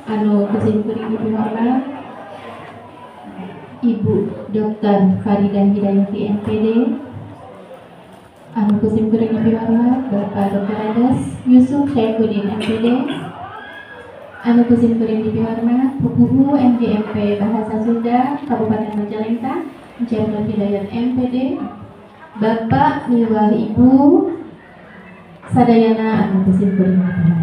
anu kesimpulan dihormat Ibu Dr. Faridah Hidayati MPD, anu kesimpulan dihormat Bapak Dr. Adas Yusuf Syaifuddin MPD, anu kesimpulan dihormat Guru MGMP Bahasa Sunda Kabupaten Majalengka Jenderal Hidayat MPD, Bapak Miwal Ibu sadayana anu kesimpulan dihormat.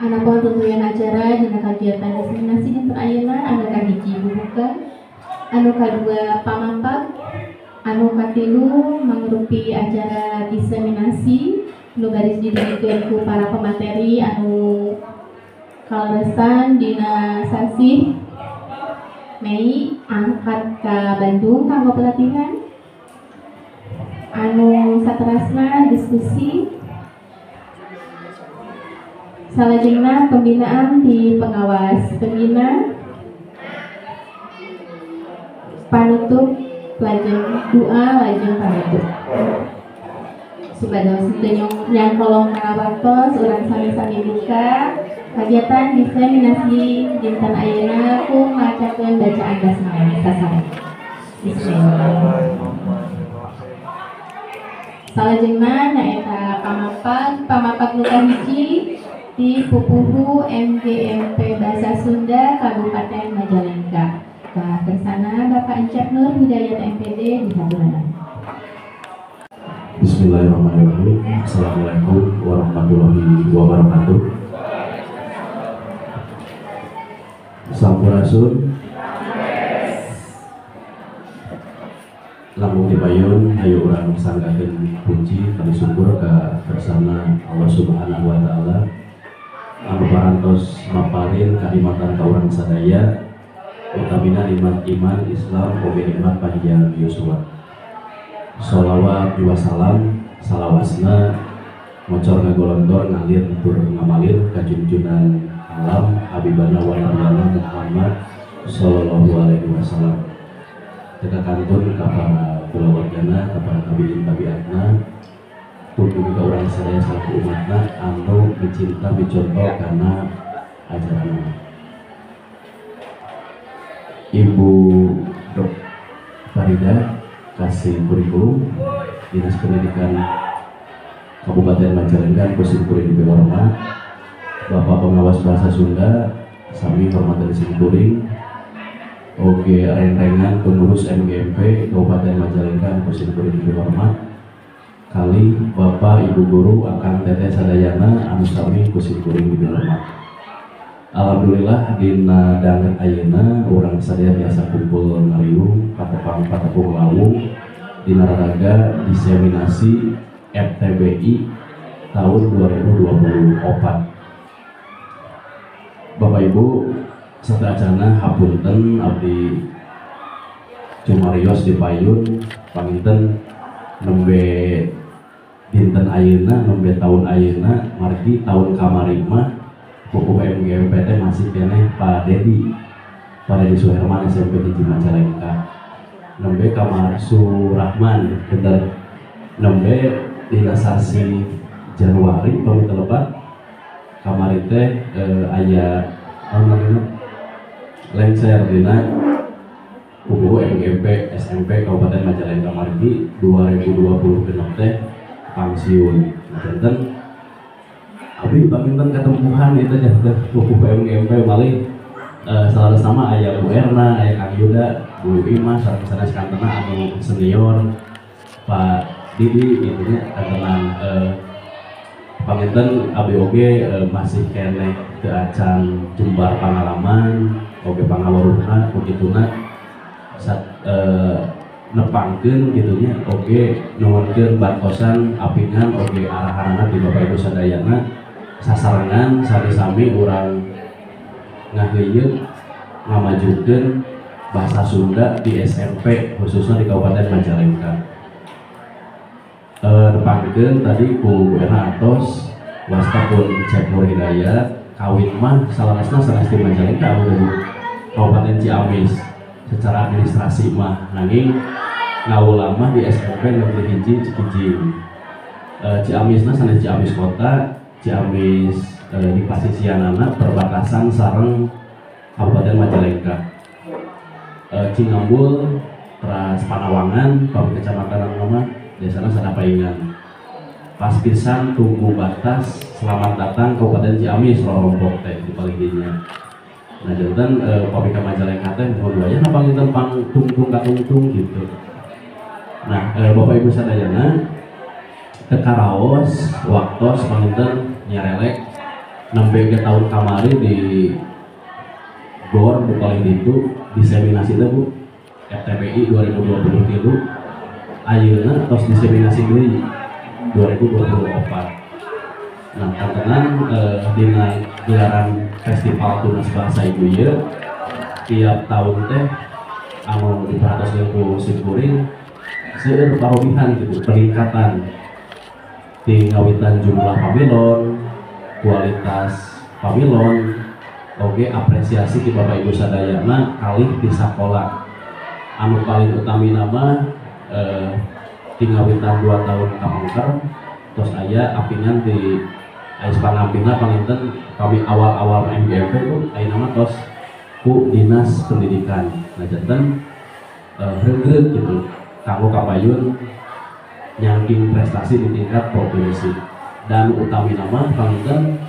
Anak tutuyan acara dina kagiatan diseminasi dinten ayeuna anu kahiji bubuka, anu kadua pamampak, anu katilu mangrupi acara diseminasi nu garis didirikeun ku para pemateri anu kaleresan dina sasih Mei angkat ka Bandung kanggo pelatihan, anu saterasna diskusi salajengna pembinaan di pengawas pembina, panutup lajeng doa lajeng panutup. Supados yang kolong karawartos urang sami-sami buka kegiatan diseminasi dinten ayeuna ku macakeun bacaan basmalah sasana. Salajengna nyaeta pamapak nu kahiji di Pupuhu MGMP Bahasa Sunda Kabupaten Majalengka. Kersana Bapak Encep Nur Hidayat MPD di Haturan. Bismillahirrahmanirrahim. Assalamualaikum warahmatullahi wabarakatuh. Sampurasun. Lampung dipayun ayo urang sanggakeun puji kami syukur ka bersama Allah Subhanahu wa taala anu parantos mapalin kanikmatan ka urang sadaya utamina nikmat iman Islam oge nikmat panjang yuswa. Sholawat wa salam salawasna mocor ngagolondor ngalir tur ngamalir ka junjunan alam habibana wa nabiyana Muhammad sallallahu alaihi wasallam. Teka kantun ka para kulawargana, ka para tabiin tabiatna, tutup ka urang sadaya salaku umatna anu dicinta dicontoh karena ajaran Ibu Dr. Faridah kasih kurikulum Dinas Pendidikan Kabupaten Majalengka kusimpurin di hormat Bapak Pengawas Bahasa Sunda sami hormat dari simpuring oke renrengan pengurus MGMP Kabupaten Majalengka kusimpurin di hormat kali Bapak Ibu Guru akan teteh sadayana anu sami kusimpuring di hormat. Alhamdulillah dina danget ayeuna urang sadaya biasa kumpul ngariung patepang lawung dina raraga diseminasi FTBI tahun 2024. Bapak Ibu sadayana hapunten abdi cumarios dipayun panginten nembe dinten ayeuna nembe tahun ayeuna margi tahun kamari mah Pupuk MGMP masih kene Pak Dedi Suherman SMP di Majalengka nembe kamar Surahman bener nembe dina sasi Januari pamit lebat kamar teh aya lengser dina Pupuk MGMP SMP Kabupaten Majalengka margi 2020 genep teh pensiun janten abi paminten ketemuan itu aja Pupuk MGMP malih salah sama ayah Bu Erna, ayah Kang Yuda, Bu Ima, sareng kantena anu senior Pak Didi gitu nya kantenan paminten abi oge masih kene teu acan jembar pengalaman oge pangawaruhna begituna nepangkeun gitu nya oge nuhunkeun bantosan apingan oge arahanna di Bapak Ibu sadayana sasarangan sami-sami urang ngaheuyeun ngamajukeun bahasa Sunda di SMP khususnya di Kabupaten Majalengka. Nepangkeun tadi ku Erna Atos wasta pun Cek Nur Hidayat kawin mah salasna sanes di Majalengka anu Kabupaten Ciamis secara administrasi mah nanging ngawula mah di SMP Negeri Hiji Cikijing. Ciamisna sanes Ciamis kota Ciamis di pasisianana perbatasan sareng Kabupaten Majalengka. Cingambul teras Panawangan pabrik kecamatan nama desana Sadapaingan. Pas pisan tunggu batas selamat datang Kabupaten Ciamis Rorompok teh di paling. Nah jantan pabrik Majalengka teh mohon aya apa kita pang tungtung katungtung gitu. Nah Bapak Ibu sadayana kekaraos waktos panginten nyarelek nembe ke tahun kamari di GOR paling itu diseminasi teh Bu FTPI 2023 ayeuna tos diseminasi deui 2024. Nah kantenan dina gelaran festival tunas bahasa ibu ieu tiap tahun teh anu diperhatikan ku Simkuring seueur parobihan gitu peningkatan di ngawitan jumlah pamilon, kualitas pamilon, oke apresiasi di Bapak Ibu sadayana kalih di sekolah anu paling utami nama di ngawitan 2 tahun kamangker terus aya apingan di ais pangampina panginten kami awal-awal MGMP tuh aya nama tos ku Dinas Pendidikan. Nah janten heureug gitu kanggo kapayun nyangking prestasi di tingkat provinsi dan utami nama panginten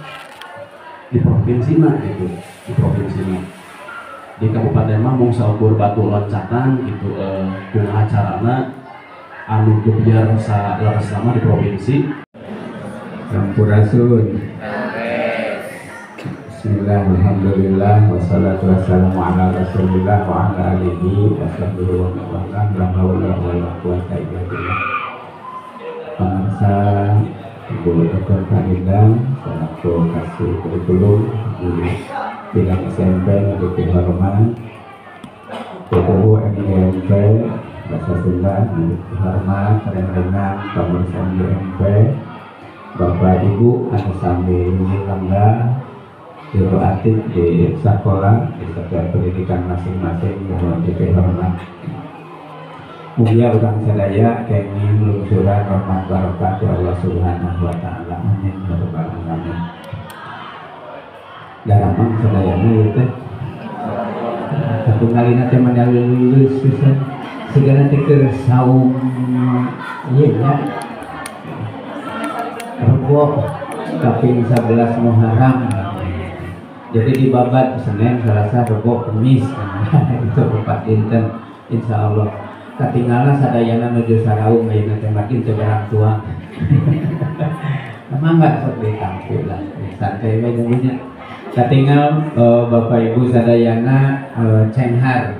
di provinsi gitu di provinsi di Kabupaten mah mung saukur batu loncatan gitu kumaha carana anu biar laras lama di provinsi Sampurasun. Bismillah, alhamdulillah, wassalatu wassalamu ala rasulillah wa ala alihi wa sahbihi wa mawalah, la haula wa la quwata illa billah. Bangsa Ibu Dr. Fahidang selaku kasih kurikulum di bidang SMP Negeri Hormat PPU MGMP Bahasa Sunda Negeri Hormat Renrengan Pengurus MGMP Bapak Ibu anu sami langga juru atik di sekolah di setiap pendidikan masing-masing mohon dihormat. Mulia urang sadaya kenging lungsuran rahmat barokah ti Allah Subhanahu wa taala. Amin ya rabbal alamin. Daramang sadayana ieu teh satunggalina teh mandal lulus pisan segala teh keur saum ieu nya Rebo kaping 11 Muharram. Jadi di babat Senin, Selasa, Rebo, Kamis itu 4 dinten insyaallah. Katinggalan sadayana menuju saraung ayeuna teh makin teu barang tua. Mangga sok ditampil lah. Santai we nunggunya. Katinggal Bapak Ibu sadayana cenghar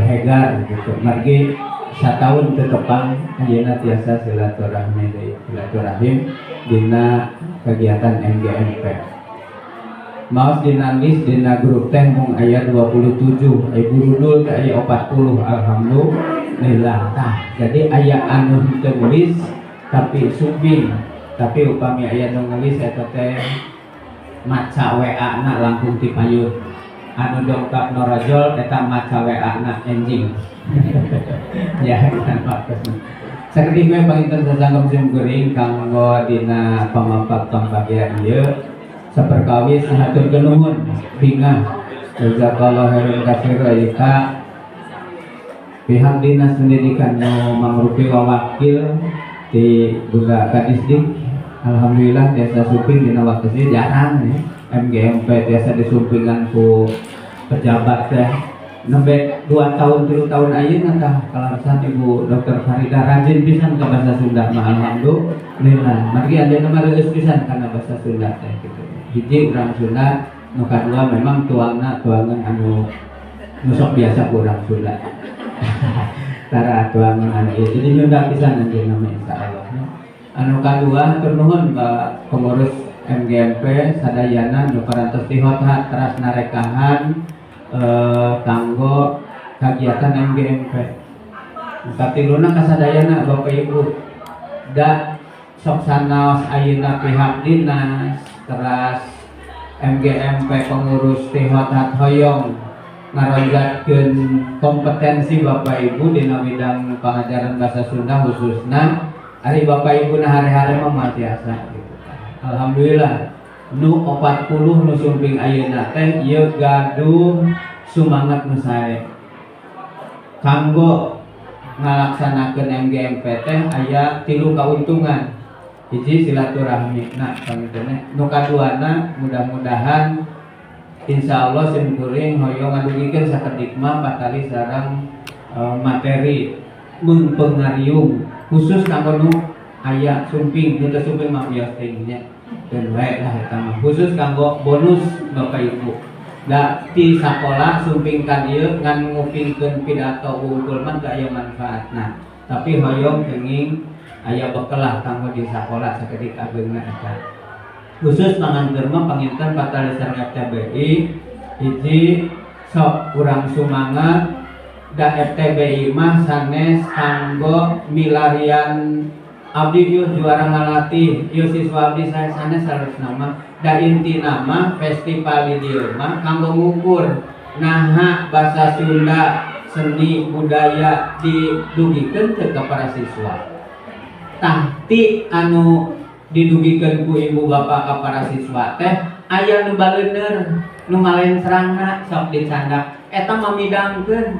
hegar gitu. Margi satahun tetepang ayeuna tiasa silaturahmi deui silaturahim dina kegiatan MGMP. Maos dina list dina grup teh mung aya 27, aya burudul teh aya 40 alhamdulillah. Tah, jadi aya anu teu nulis tapi sumping, tapi upami aya nu nulis eta teh maca WA na langkung ti payun. Anu dongkap norojol eta maca WA na enjing. Ya kan Pak. Saking we panginten sasanggem Simkuring kanggo dina pamapak pambagian ieu saperkawis hatur nuhun bingah jazakallahu khairan katsira ika pihak Dinas Pendidikan nu mangrupi wakil di Bunda Kadisdik. Alhamdulillah tiasa suping dina waktu ieu jarang ya. MGMP tiasa disumpingan ku pejabat teh nembe 2 tahun 3 tahun ayeuna tah kalasan Ibu Dr. Farida rajin pisan ka bahasa Sunda mah alhamdulillah. Margi ayeuna mah reueus pisan kana bahasa Sunda teh gitu. Hiji urang Sunda, nu kadua memang tuangan anu nusok biasa urang Sunda. Tara tuangan anu ieu jadi nyunda pisan anjeun nama insyaallah. Anu kadua hatur nuhun Pak Pengurus MGMP sadayana nu parantos tihothat teras narekahan kanggo kegiatan MGMP. Katiluna kasadayana Bapak Ibu da sok sanaos ayeuna pihak dinas teras MGMP pengurus tihothat hoyong ngaronjatkeun kompetensi Bapak Ibu dina bidang pengajaran bahasa Sunda khususna ari Bapak Ibu na hari-hari mah tiasa gitu. alhamdulillah nu 40 nu sumping ayeuna teh ieu gaduh sumanget nu sae kanggo ngalaksanakeun MGMP teh aya 3 kauntungan. Hiji silaturahmi, nah pangitene nu kaduana mudah-mudahan insyaallah simkuring hoyong ngadugikeun sakedik mah patali sareng materi mengpengariung khusus kanggo nu aya sumping nu teu sumping mah biasa nya dan wae lah eta mah khusus kanggo bonus Bapak Ibu. Da ti sakola sumping ka dieu ngan ngupingkeun pidato unggul mah teu aya manfaatna. Tapi hoyong kenging aya bekelah kanggo di sakola sakedik ageungna eta. Khusus panganteur mah panginten patali sareng FTBI hiji sok urang sumangat da FTBI mah sanes kanggo milarian abdi ieu juara ngalatih ieu siswa abdi saya sanes saresna mah da inti nama festival di dieu mah kanggo ngukur naha basa Sunda seni budaya didugikeun teu ka para siswa. Tahti anu didugikeun ku ibu bapak ka para siswa teh aya nu baleuneur nu malensrangna sok dicandak eta mah midangkeun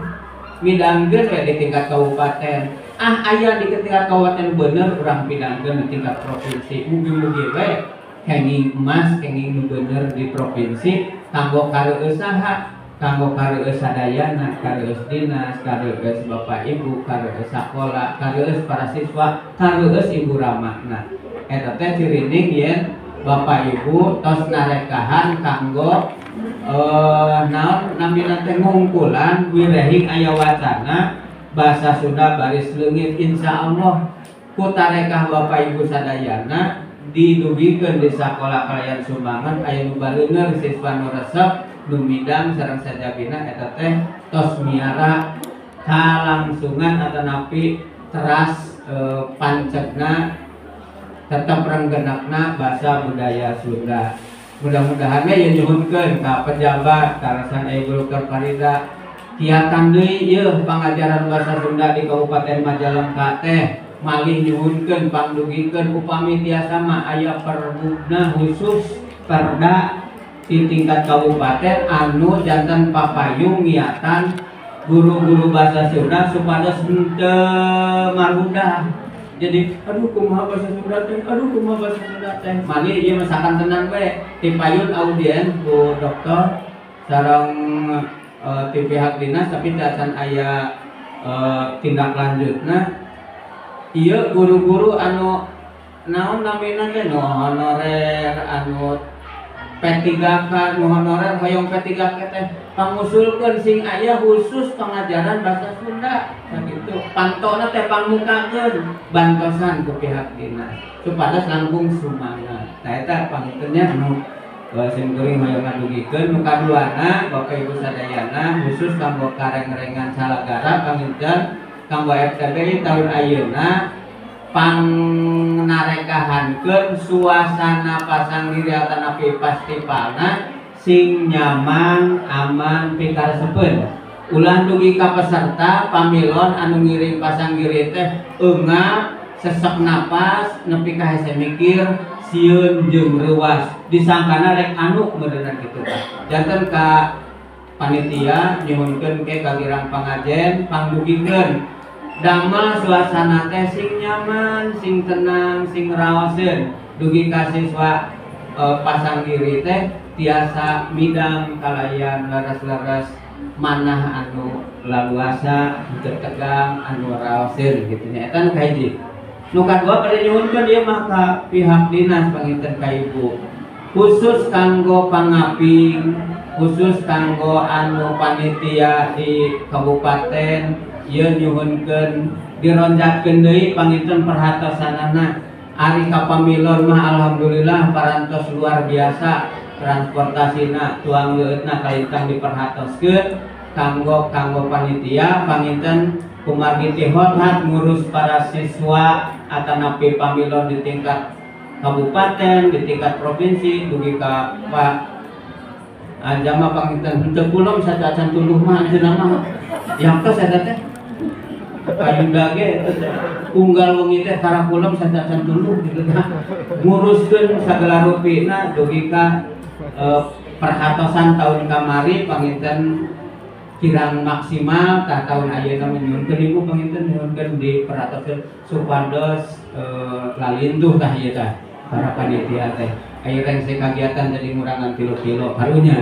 we di tingkat kabupaten aya di tingkat kabupaten bener urang pidangkeun di tingkat provinsi mugi-mugi we kenging emas kenging nu bener di provinsi kanggo kareueus saha kanggo kareueus sadayana kareueus dinas kareueus bapak ibu kareueus sakola kareueus para siswa kareueus ibu ramakna eta teh cirining yen bapak ibu tos narekahan kanggo naon namina teh ngungkulan wirehing aya wacana basa Sunda baris leungit insyaallah ku tarekah bapak ibu sadayana didugikeun di sakola kalayan sumbangan aya nu baleuneur siswa nu resep nu midang sareng sajabina eta teh tos miara kalangsungan atanapi teras pancegna tetap renggenakna basa budaya Sunda. Mudah-mudahan ya nyuhunkeun ka pejabat karasan Guru Farida kiatan deui ieu pangajaran basa Sunda di Kabupaten Majalengka teh malih nyuhunkeun pangdugikeun upami tiasa mah aya perbukna khusus perda di tingkat kabupaten anu janten papayung niatan guru-guru bahasa Sunda supados henteu marudah. Jadi aduh kumaha bahasa Sunda teh malih ieu masakan tenan we dipayun audien ku dokter sareng ti pihak dinas tapi teu acan aya tindak lanjutna ieu guru-guru anu naon namina teh nu honorer anu P3K nu honorer hoyong P3K teh pangusulkeun sing aya khusus pengajaran bahasa Sunda sakitu pantona teh pangmukakeun bantosan ku pihak dinas supados langkung sumangat. Nah eta pangiteunya anu sing kuring hoyong ngadugikeun nu kaduana Bapak Ibu sadayana khusus kanggo kareng-rengan salagara pangiteuan kanggo FTBI tahun ayeuna pangnarekahankeun suasana pasanggiri atanapi festivalna sing nyaman aman pikaresepeun ulah dugi ka peserta pamilon anu ngiring pasanggiri teh eungap sesek napas nepi ka hese mikir sieun jeung reuas disangkana rek anu meureunna kitu tah janten ka panitia nyuhunkeun ke kagirang pangajen pangdugikeun damel suasana teh sing nyaman, sing tenang, sing raoseun dugi ka siswa pasanggiri teh tiasa midang kalayan leres-leres manah anu laluasa teu tegang anu raoseun kitu nya eta nu kahiji. Nu kadua bade nyuhunkeun ieu mah ka pihak dinas panginten ka ibu khusus kanggo pangaping khusus kanggo anu panitia di kabupaten ieu nyuhunkeun dironjatkeun deui panginten perhatosanana ari ka pamilon mah alhamdulillah parantos luar biasa transportasina tuang leueutna kalintang diperhatoskeun kanggo panitia panginten kumargi ti hothat ngurus para siswa atanapi pamilon di tingkat kabupaten di tingkat provinsi dugi ka Pak Jama panginten henteu kula bisa acan tuluh mah ajeuna mah yang tos eta teh Kayuda ge unggal wengi teh karakulem sacacan dulu gitu kan. Nguruskeun sagala rupina dugi ka perhatosan tahun kamari panginten kirang maksimal ka tahun ayeuna menyuhunkeun ibu panginten nyuhunkeun di perhatosan supados lalintuh tah ieu tah para panitia teh. Ayo rengse kagiatan jadi ngurangan kilo-kilo karunya.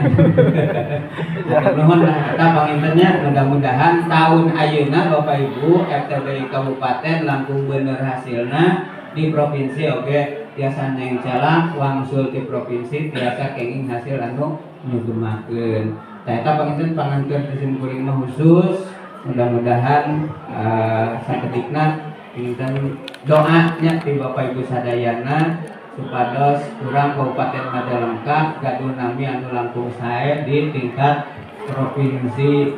Nuhun lah eta pangintennya mudah-mudahan tahun ayeuna Bapak Ibu RTBI Kabupaten langkung bener hasilna di provinsi oge tiasa nengcala wangsul di provinsi tiasa kenging hasil anu nyugemakeun. Tah eta panginten pangantur kesimpulan mah khusus mudah-mudahan saketikna pinten doanya di Bapak Ibu sadayana supados urang Kabupaten Majalengka gaduh nami anu langkung sae di tingkat provinsi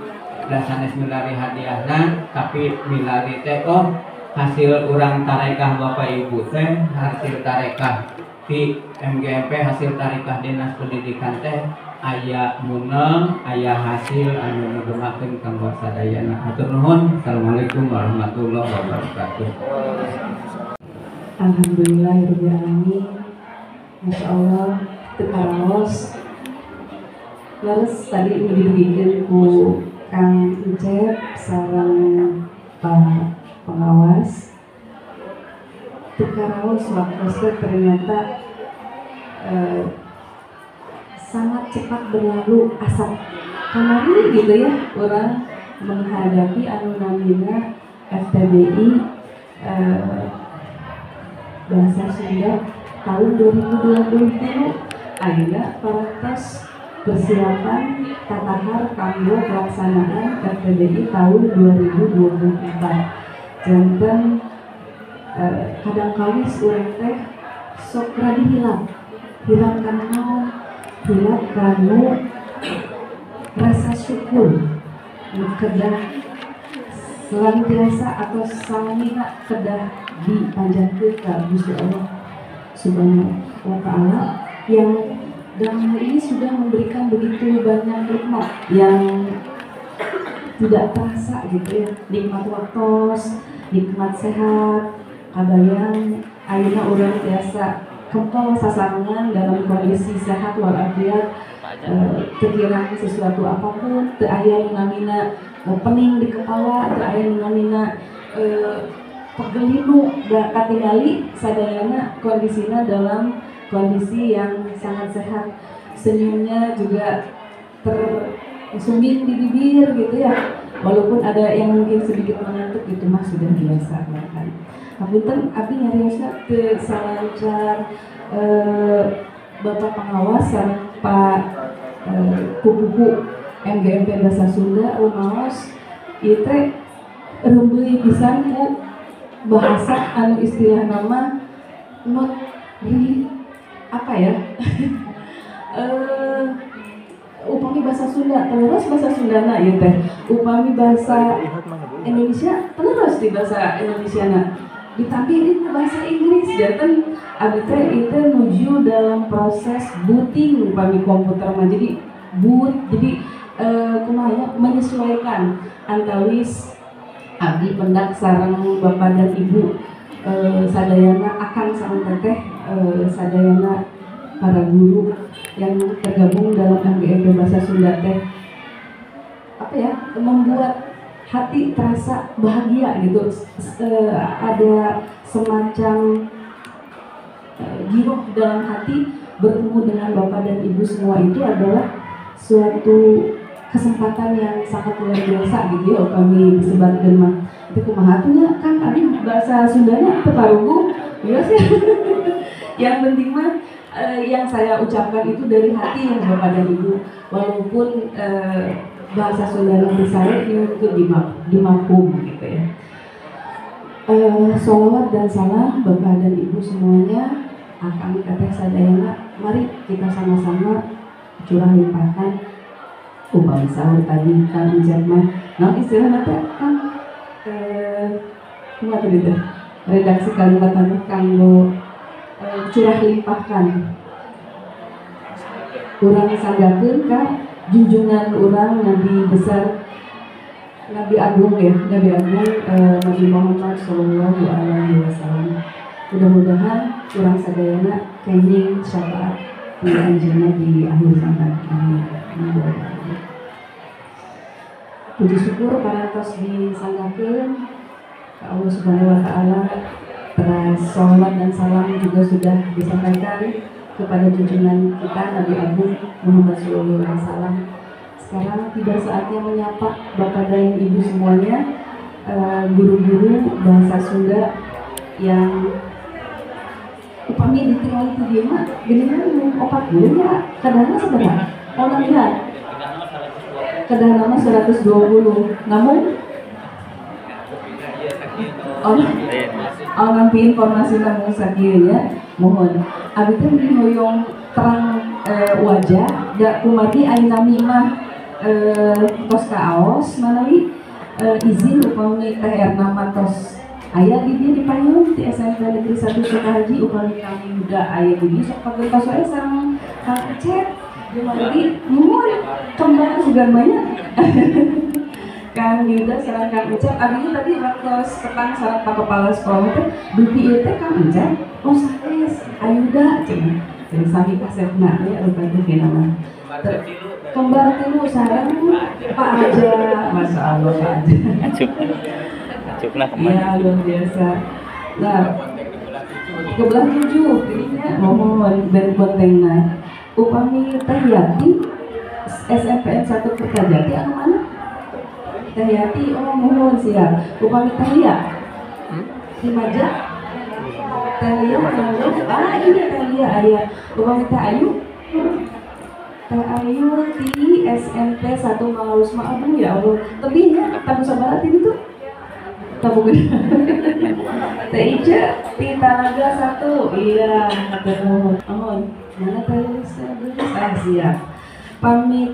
dan sanes milari hadiahna tapi milari teh hasil urang tarekah Bapak Ibu teh hasil tarekah di MGMP hasil tarekah Dinas Pendidikan teh aya muneng aya hasil anu ngagemakeun kanggo sadayana. Hatur nuhun. Assalamualaikum warahmatullahi wabarakatuh. Alhamdulillahirrahmanirrahim. Masya Allah, tekaraos lalu tadi diberikan ku Kang Encep sarang Pak pengawas tekaraos waktu ternyata sangat cepat berlalu asap kamari gitu ya orang menghadapi anu namina FTBI bahasa Sunda tahun 2020 ayeuna parantos persiapan tatahar kanggo pelaksanaan FTBI tahun 2024 janten kadang kawis urang teh sok radi hilang karena hilang karena rasa syukur kedah senantiasa atau samina kedah dipanjatkeun ka Gusti Allah Subhanahu wa Ta'ala yang dalam hal ini sudah memberikan begitu banyak nikmat yang tidak terasa gitu ya, nikmat waktos, nikmat sehat, ada yang ayeuna urang biasa kempel sasarangan dalam kondisi sehat walafiat, terkira sesuatu apapun, teu aya nu namina pening di kepala, teu aya nu namina pegelimu katingali sadayana kondisinya dalam kondisi yang sangat sehat, senyumnya juga tersumbing di bibir gitu ya, walaupun ada yang mungkin sedikit mengantuk itu mah sudah biasa kan. Hapunten abdi nyariosna teu salancar Bapak pengawas sareng Pak Kupuku MGMP Bahasa Sunda rumaos ieu teh reumbeui pisan ku bahasa anu istilah nama not really apa ya upami bahasa Sunda terus bahasa Sundana ieu teh upami bahasa Indonesia terus di bahasa Indonesiana ditampihin ke bahasa Inggris janten abdi teh itu menuju dalam proses booting upami komputer mah jadi kumaha menyesuaikan antawis abdi pendak sareng bapak dan ibu sadayana akan sareng teteh sadayana para guru yang tergabung dalam MGMP Bahasa Sunda teh apa ya membuat hati terasa bahagia gitu, ada semacam giroh dalam hati bertemu dengan bapak dan ibu semua itu adalah suatu kesempatan yang sangat luar biasa gitu ya kami disebarkan mah itu kumaha atunya kan tadi bahasa Sundanya teparugu ya sih yang penting mah yang saya ucapkan itu dari hati yang bapak dan ibu walaupun bahasa Sunda yang saya itu dimafhum gitu ya. Sholawat dan salam bapak dan ibu semuanya akan teteh sadayana mari kita sama-sama curah limpahkan upami sahur tadi kan Jerman nah istilahnya kan kumaha tadi teh redaksi kalimat anu kanggo curah limpahkan urang sanggakeun ka junjungan urang Nabi besar Nabi Agung ya, Nabi Agung Nabi Muhammad Shallallahu Alaihi Wasallam. Mudah-mudahan kurang sadayana kenging syafaat di anjeunna di akhir zaman ini. Puji syukur parantos disanggakeun ka Allah Subhanahu wa taala. Teras sholawat dan salam juga sudah disampaikan kepada junjungan kita Nabi Agung Muhammad Shallallahu Alaihi Wasallam. Sekarang tiba saatnya menyapa Bapak dan Ibu semuanya, guru-guru bahasa Sunda yang upami ditinggal itu dia mah gini opat guru ya kadang-kadang sebenarnya orang lihat kadang-kadang 120 namun nanti informasi namun sakieu ya mohon abi teh hoyong terang wajah da kumari ayeuna mah tos kaos manawi izin upami teh erna matos aya di dia dipanggil di SMP Negeri 1 Sukahaji upami kami juga aya di dia sok pageuh tos aya sareng Kang Acep dimari nuhun kembang sugan banyak Kang Yuda sareng Kang Acep abdi tadi waktu petang sareng Pak Kepala Sekolah teh dupi ieu teh Kang Acep oh sanes Ayuda cenah jadi sami kasepna ya rupanya nama kembar tilu sareng Pak Aja Masya Allah Pak Aja Acupna kemana? ya luar biasa nah kebelah 7 jadinya mohon berbontengna upami Teh Yati SMPN 1 Kertajati anu mana? Teh Yati oh mohon siap upami Teh Lia di Maja Teh Lia ini Teh Lia aya upami Teh Ayu Teh Ayu di SMP 1 Malausma aduh ya Allah lebihnya tabu sabarat ini tuh tabu gede Teh Ica di Talaga 1 iya mohon mana Teh Lisa siap pamit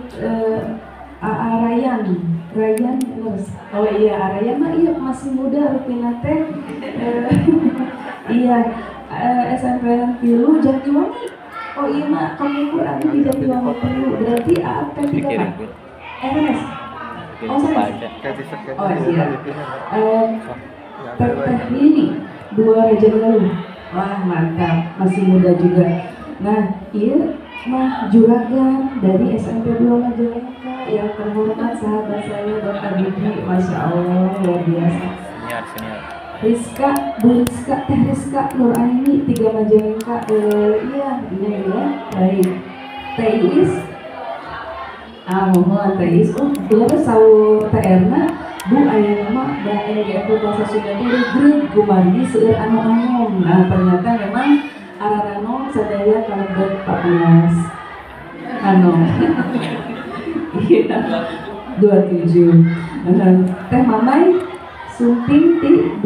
Rayan oh iya Rayan mah iya masih muda rupina teh iya SMP 3 Jatiwangi oh iya mah kamu kurang di Jatiwangi perlu berarti apa juga kan RS oh saya oh iya Teh Lili 2 Raja lalu wah mantap masih muda juga nah iya mah juragan dari SMP 2 Majalengka yang terhormat sahabat saya Dr. Didi Masya Allah luar biasa Senior. Rizka, Bu Rizka, Teh Rizka Nur Aini 3 Majalengka iya ini ya baik Teh Iis mohon Teh Iis keluar sahur Teh Erna Bu aya nama da NGF bahasa Sunda teh Greg Gumardi seueur anu nah ternyata memang Ararano sadaya kalebet 14 iya 27 Teh Mamai Sumping di 2